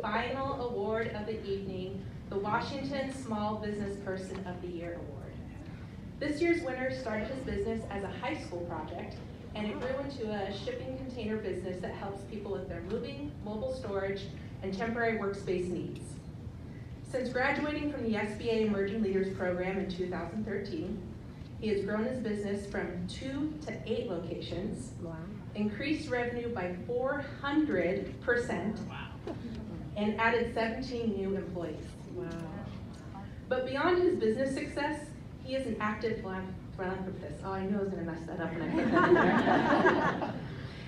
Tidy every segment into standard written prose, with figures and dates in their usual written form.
final award of the evening, the Washington Small Business Person of the Year Award. This year's winner started his business as a high school project, and it grew into a shipping container business that helps people with their moving, mobile storage, and temporary workspace needs. Since graduating from the SBA Emerging Leaders Program in 2013, he has grown his business from 2 to 8 locations, increased revenue by 400%, and added 17 new employees. Wow. But beyond his business success, he is an active philanthropist. Oh, I knew I was going to mess that up when I put that in there.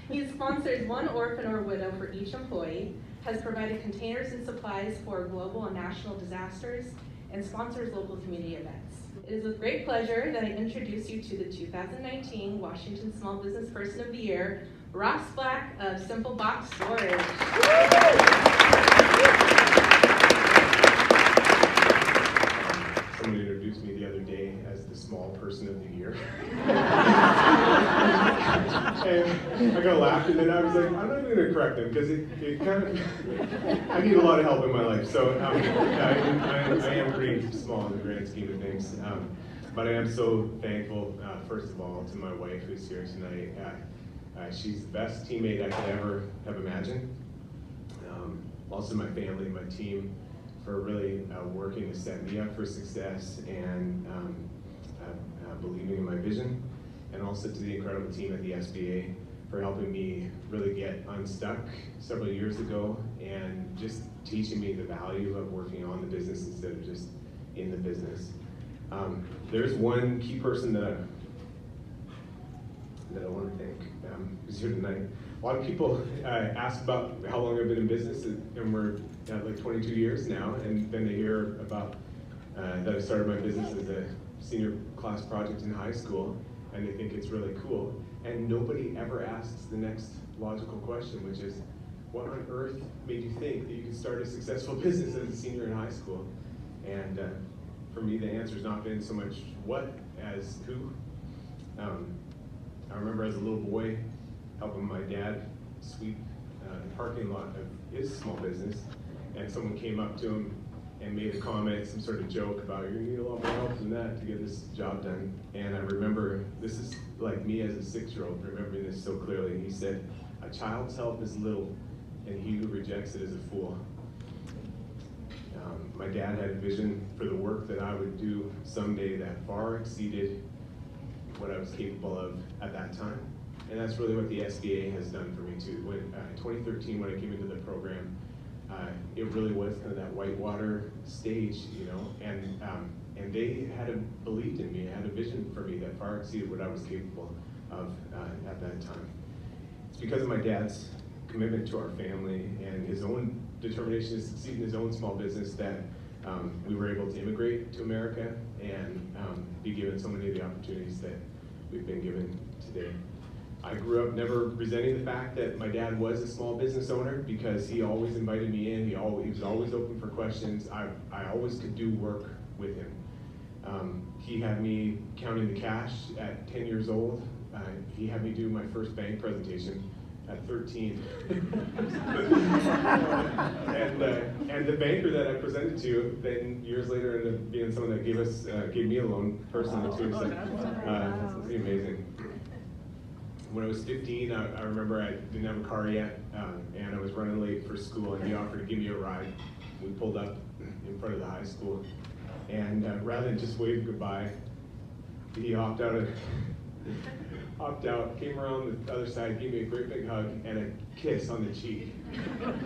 He sponsors one orphan or widow for each employee, has provided containers and supplies for global and national disasters, and sponsors local community events. It is with great pleasure that I introduce you to the 2019 Washington Small Business Person of the Year, Ross Black of Simple Box Storage. Someone introduced me the other day as the Small Person of the Year. And I got laughed, and then I was like, I'm not even going to correct them because it kind of, I need a lot of help in my life. So I am pretty small in the grand scheme of things. But I am so thankful, first of all, to my wife who's here tonight. She's the best teammate I could ever have imagined. Also my family, my team, for really working to set me up for success and believing in my vision. And also to the incredible team at the SBA for helping me really get unstuck several years ago and just teaching me the value of working on the business instead of just in the business. There's one key person that I want to thank who's here tonight. A lot of people ask about how long I've been in business, and we're at like 22 years now, and then they hear about that I started my business as a senior class project in high school, and they think it's really cool. And nobody ever asks the next logical question, which is, what on earth made you think that you could start a successful business as a senior in high school? And for me, the answer's not been so much what as who. I remember as a little boy helping my dad sweep the parking lot of his small business, and someone came up to him and made a comment, some sort of joke about, you're gonna need a lot more help than that to get this job done. And I remember, this is like me as a 6-year-old, remembering this so clearly. He said, a child's help is little, and he who rejects it is a fool. My dad had a vision for the work that I would do someday that far exceeded what I was capable of at that time. And that's really what the SBA has done for me too. When, in 2013, when I came into the program, it really was kind of that whitewater stage, you know, and they had believed in me, had a vision for me that far exceeded what I was capable of at that time. It's because of my dad's commitment to our family and his own determination to succeed in his own small business that we were able to immigrate to America and be given so many of the opportunities that we've been given today. I grew up never resenting the fact that my dad was a small business owner because he always invited me in. He was always open for questions. I always could do work with him. He had me counting the cash at 10 years old. He had me do my first bank presentation at 13. And the banker that I presented to then years later ended up being someone that gave me a loan personally too. So it's pretty amazing. When I was 15, I remember I didn't have a car yet, and I was running late for school, and he offered to give me a ride. We pulled up in front of the high school, and rather than just wave goodbye, he hopped out, came around the other side, gave me a great big hug and a kiss on the cheek.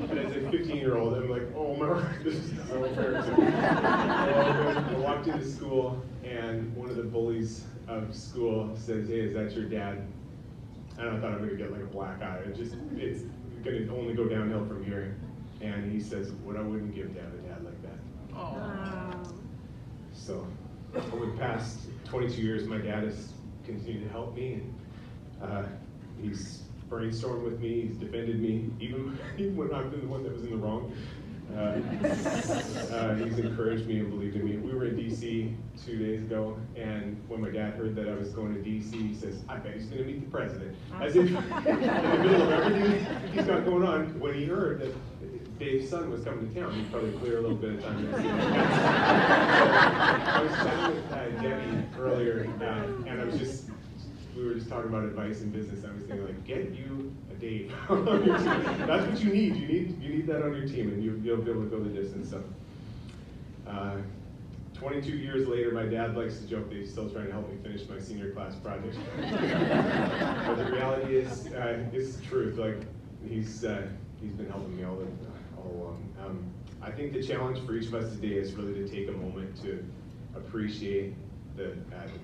And as a 15-year-old, I'm like, oh my God, this is so embarrassing. I walked into school, and one of the bullies of school says, hey, is that your dad? And I thought I'm gonna get like a black eye. It's gonna only go downhill from here. And he says, what I wouldn't give to have a dad like that. Wow. So over the past 22 years, my dad has continued to help me. And, he's brainstormed with me, he's defended me, even when I've been the one that was in the wrong. He's encouraged me and believed in me. We were in DC 2 days ago, and when my dad heard that I was going to DC, he says, I bet he's going to meet the president. As if in the middle of everything he's got going on, when he heard that Dave's son was coming to town, he'd probably clear a little bit of time. So, I was chatting with Debbie earlier, and we were just talking about advice in business. I was thinking, like, get you a Dave on your team. That's what you need. You need that on your team, and you'll be able to go the distance. So, 22 years later, my dad likes to joke that he's still trying to help me finish my senior class project. But the reality is, it's the truth. Like, he's been helping me all along. I think the challenge for each of us today is really to take a moment to appreciate the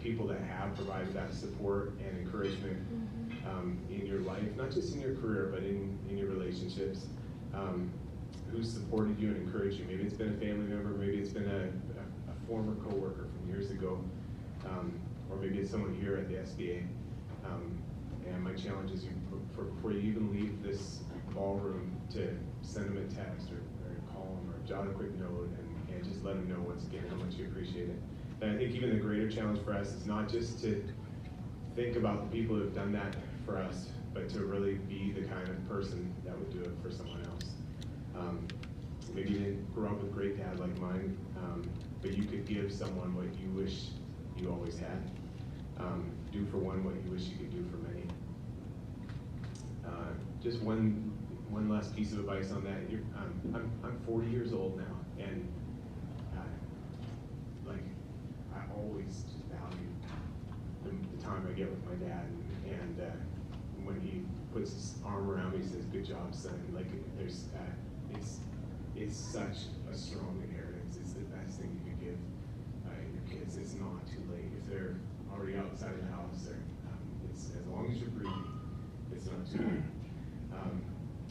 people that have provided that support and encouragement in your life, not just in your career, but in your relationships. Who's supported you and encouraged you? Maybe it's been a family member, maybe it's been a former coworker from years ago, or maybe it's someone here at the SBA. And my challenge is before you even leave this ballroom to send them a text or call them or jot a quick note and just let them know once again how much you appreciate it. And I think even the greater challenge for us is not just to think about the people who have done that for us, but to really be the kind of person that would do it for someone else. Maybe you didn't grow up with a great dad like mine, but you could give someone what you wish you always had. Do for one what you wish you could do for many. Just one last piece of advice on that. I'm 40 years old now, and I always just value the time I get with my dad, and when he puts his arm around me and says, "Good job, son." Like, there's it's such a strong inheritance. It's the best thing you can give your kids. It's not too late. If they're already outside of the house, it's as long as you're breathing, it's not too late.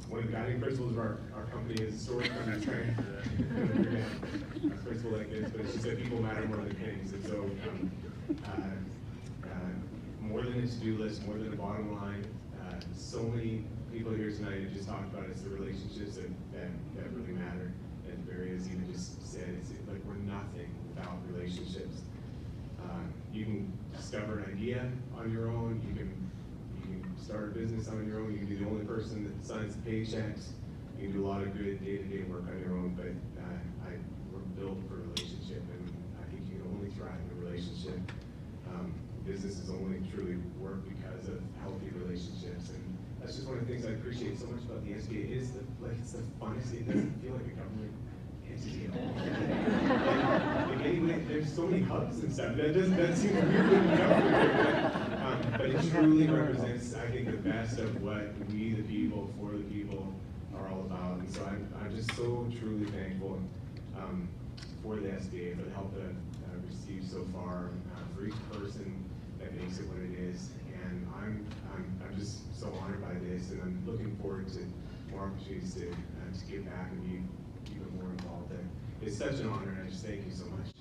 One of the guiding principles of our company is story time. Trying to a principle like this, but it's just that people matter more than pennies. And so, more than a to-do list, more than a bottom line. So many people here tonight have just talked about it's the relationships that really matter. And Barry has even just said, it's like we're nothing without relationships. You can discover an idea on your own. You can start a business on your own. You can be the only person that signs the paychecks. You can do a lot of good day-to-day work on your own, but we're built for relationship, and I think you can only thrive in a relationship. Businesses only truly work because of healthy relationships, and that's just one of the things I appreciate so much about the SBA is it's the funnest. It doesn't feel like a government entity at all. Like anyway, there's so many hubs and stuff. That seems weird in the government. But it truly represents, I think, the best of what we, the people, for the people, are all about. And so I'm just so truly thankful for the SBA, for the help that I've received so far, for each person that makes it what it is. And I'm just so honored by this, and I'm looking forward to more opportunities to give back and be even more involved. It's such an honor, and I just thank you so much.